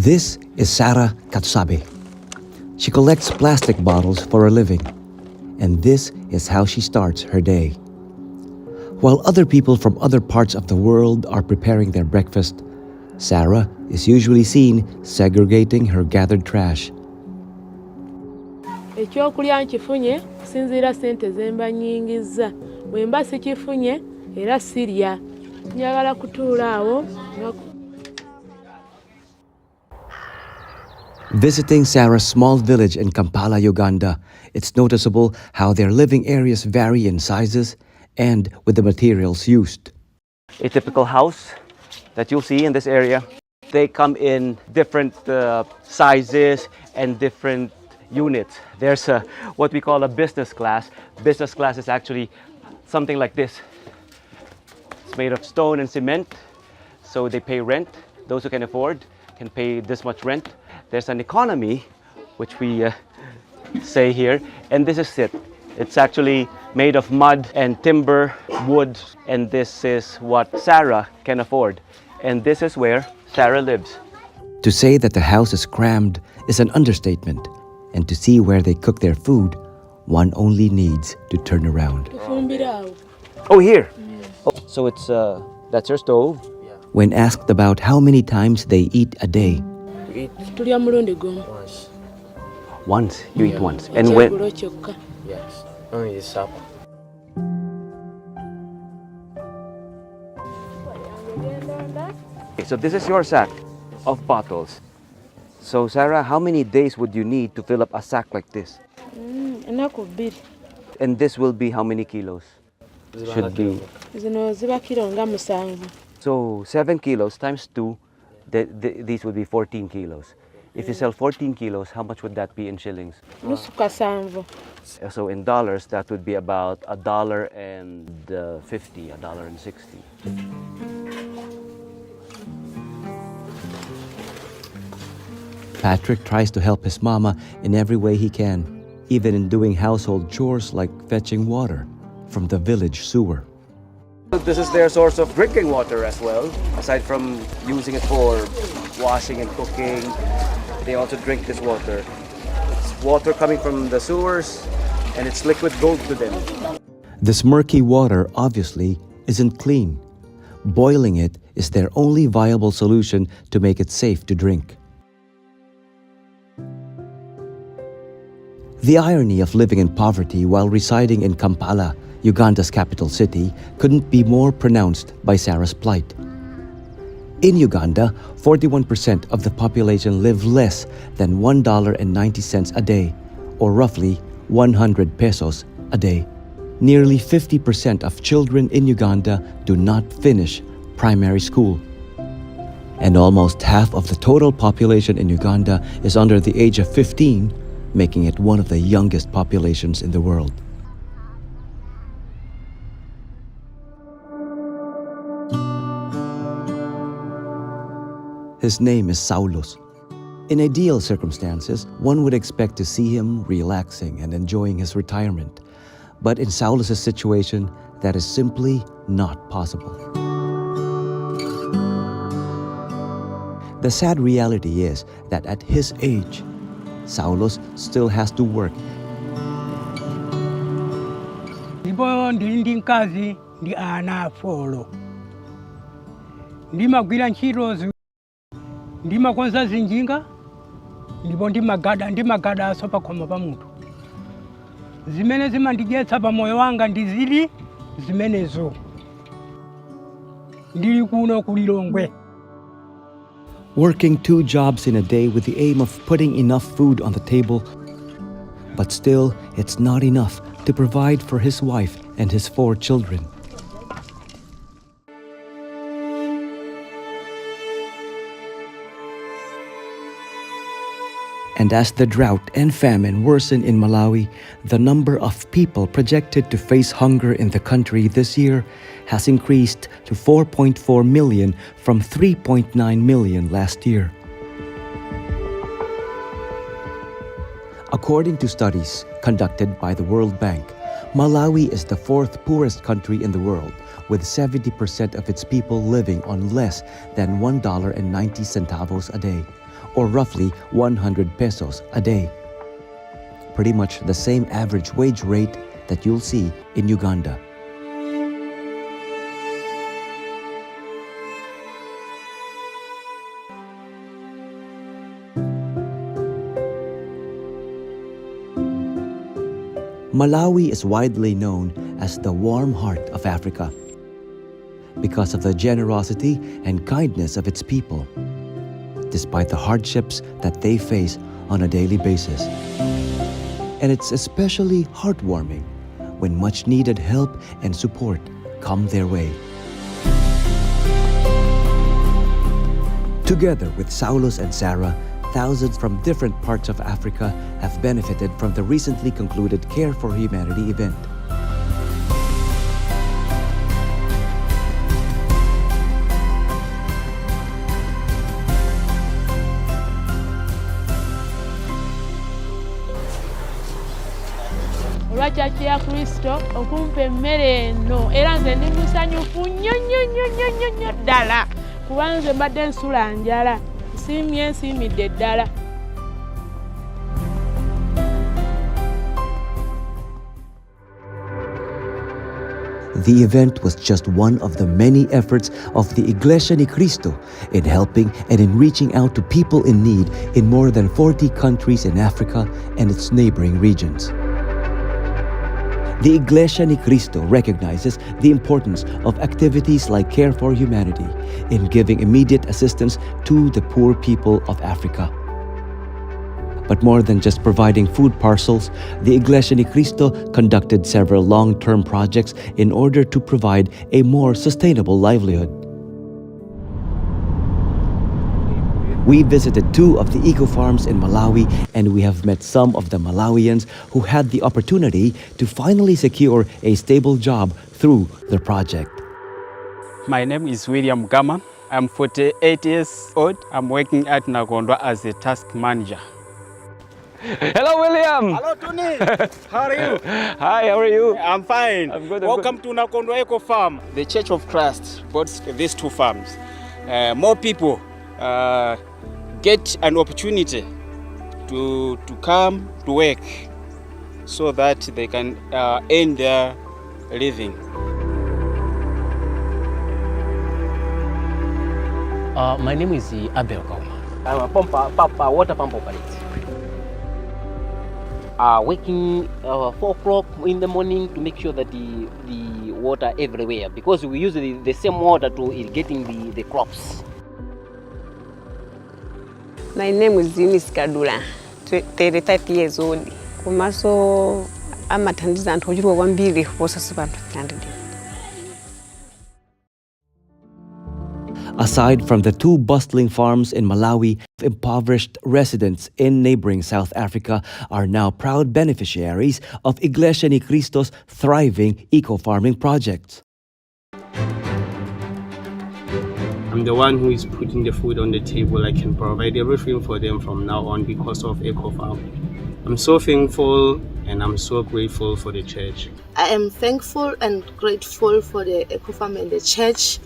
This is Sarah Katsabe. She collects plastic bottles for a living, and this is how she starts her day. While other people from other parts of the world are preparing their breakfast, Sarah is usually seen segregating her gathered trash. Ekyokulya nkifunye kusinziira ssente ze mba nnyingizza. Bwe mba sikifunye era sirya. Njagala kutuula awo. Visiting Sarah's small village in Kampala, Uganda, it's noticeable how their living areas vary in sizes and with the materials used. A typical house that you'll see in this area, they come in different sizes and different units. There's what we call a business class. Business class is actually something like this. It's made of stone and cement, so they pay rent. Those who can afford can pay this much rent. There's an economy, which we say here, and this is it. It's actually made of mud and timber, wood, and this is what Sarah can afford. And this is where Sarah lives. To say that the house is crammed is an understatement, and to see where they cook their food, one only needs to turn around. Oh, here! Oh, so it's, that's your stove? Yeah. When asked about how many times they eat a day, Once. once, you eat once. And when? Yes. Only supper. Okay, so this is your sack of bottles. So Sarah, how many days would you need to fill up a sack like this? And this will be how many kilos? Should be. So 7 kilos times 2, these would be 14 kilos. If you sell 14 kilos, how much would that be in shillings? So in dollars, that would be about $1.50, $1.60. Patrick tries to help his mama in every way he can, even in doing household chores like fetching water from the village sewer. This is their source of drinking water as well. Aside from using it for washing and cooking, they also drink this water. It's water coming from the sewers, and it's liquid gold to them. This murky water obviously isn't clean. Boiling it is their only viable solution to make it safe to drink. The irony of living in poverty while residing in Kampala, Uganda's capital city, couldn't be more pronounced by Sarah's plight. In Uganda, 41% of the population live less than $1.90 a day, or roughly 100 pesos a day. Nearly 50% of children in Uganda do not finish primary school. And almost half of the total population in Uganda is under the age of 15, making it one of the youngest populations in the world. His name is Saulus. In ideal circumstances, one would expect to see him relaxing and enjoying his retirement. But in Saulus's situation, that is simply not possible. The sad reality is that at his age, Saulus still has to work. Ndipo ndi nkazi ndi ana folo. Ndimagwira ntchito ndimakonza zinjinga ndipo ndimagada sopa khomo pa munthu. Zimene zimandidyetsa pa moyo wanga ndi zili zimenezo. Ndili kuno ku Lilongwe. Working 2 jobs in a day with the aim of putting enough food on the table, but still it's not enough to provide for his wife and his 4 children. And as the drought and famine worsen in Malawi, the number of people projected to face hunger in the country this year has increased to 4.4 million from 3.9 million last year. According to studies conducted by the World Bank, Malawi is the 4th poorest country in the world, with 70% of its people living on less than $1.90 a day, or roughly 100 pesos a day. Pretty much the same average wage rate that you'll see in Uganda. Malawi is widely known as the warm heart of Africa because of the generosity and kindness of its people, despite the hardships that they face on a daily basis. And it's especially heartwarming when much needed help and support come their way. Together with Saulus and Sarah, thousands from different parts of Africa have benefited from the recently concluded Care for Humanity event. Olwa Church ya Kristo okumpa emmere eno era nze ndi musanyufu nnyo ddala kuba nze mbadde nsula njala nsiimidde ddala. The event was just one of the many efforts of the Iglesia Ni Cristo in helping and in reaching out to people in need in more than 40 countries in Africa and its neighboring regions. The Iglesia Ni Cristo recognizes the importance of activities like Care for Humanity in giving immediate assistance to the poor people of Africa. But more than just providing food parcels, the Iglesia Ni Cristo conducted several long-term projects in order to provide a more sustainable livelihood. We visited 2 of the eco-farms in Malawi, and we have met some of the Malawians who had the opportunity to finally secure a stable job through the project. My name is William Gama. I'm 48 years old. I'm working at Nakondwa as a task manager. Hello, William. Hello, Tony. How are you? Hi, how are you? I'm fine. I'm good. Welcome to Nakondwa Eco Farm. The Church of Christ bought these 2 farms. More people get an opportunity to come to work so that they can earn their living. My name is Abel Kauma. I'm a water pump operator. Working 4 o'clock in the morning to make sure that the water everywhere, because we use the same water to irrigating the crops. My name is Eunice Kadula, 35 years old. Kumaso amatandiza antujirwa wambiri kuposa bantu candidate. Aside from the 2 bustling farms in Malawi, impoverished residents in neighboring South Africa are now proud beneficiaries of Iglesia Ni Cristo's thriving eco-farming projects. I'm the one who is putting the food on the table. I can provide everything for them from now on because of EcoFarm. I'm so thankful and I'm so grateful for the church. I am thankful and grateful for the EcoFarm and the church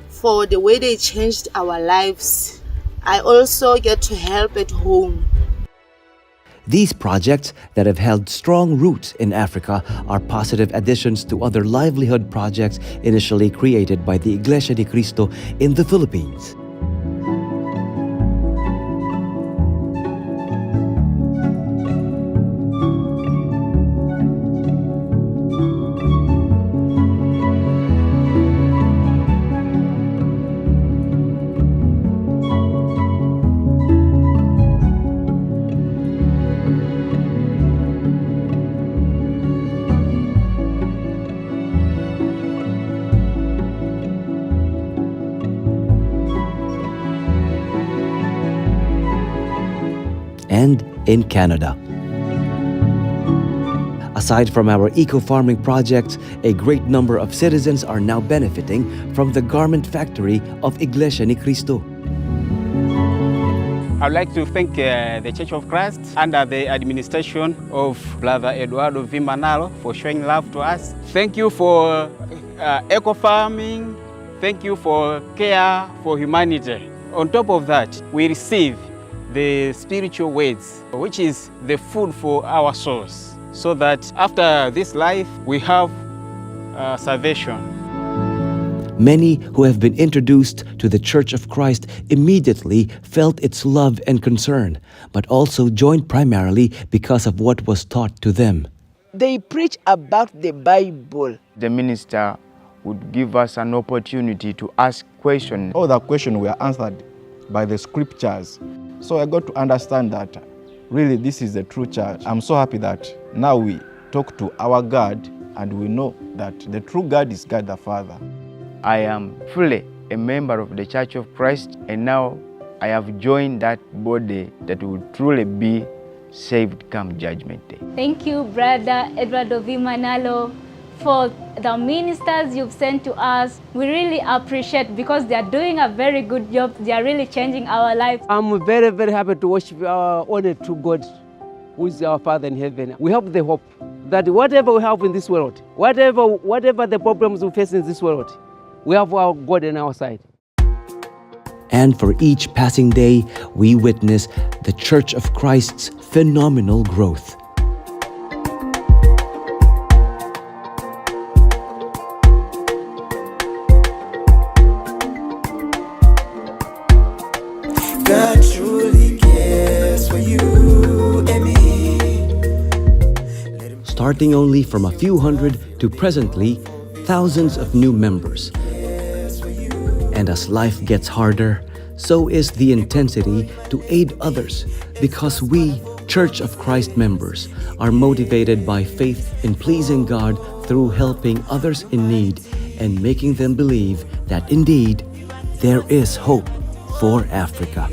for the way they changed our lives. I also get to help at home. These projects that have held strong roots in Africa are positive additions to other livelihood projects initially created by the Iglesia Ni Cristo in the Philippines. And in Canada. Aside from our eco-farming projects, a great number of citizens are now benefiting from the garment factory of Iglesia Ni Cristo. I'd like to thank the Church of Christ under the administration of Brother Eduardo Vimanalo for showing love to us. Thank you for eco-farming. Thank you for Care for Humanity. On top of that, we receive the spiritual words, which is the food for our souls, so that after this life we have salvation. Many who have been introduced to the Church of Christ immediately felt its love and concern, but also joined primarily because of what was taught to them. They preach about the Bible. The minister would give us an opportunity to ask questions. All the questions were answered by the scriptures. So I got to understand that really this is the true church. I'm so happy that now we talk to our God and we know that the true God is God the Father. I am fully a member of the Church of Christ, and now I have joined that body that will truly be saved come Judgment Day. Thank you, Brother Eduardo V. Manalo, for the ministers you've sent to us. We really appreciate, because they are doing a very good job. They are really changing our lives. I'm very, very happy to worship our only true God, who is our Father in heaven. We have the hope that whatever we have in this world, whatever the problems we face in this world, we have our God on our side. And for each passing day, we witness the Church of Christ's phenomenal growth. God truly cares for you and me. Starting only from a few hundred to presently thousands of new members. And as life gets harder, so is the intensity to aid others, because we, Church of Christ members, are motivated by faith in pleasing God through helping others in need and making them believe that indeed there is hope for Africa.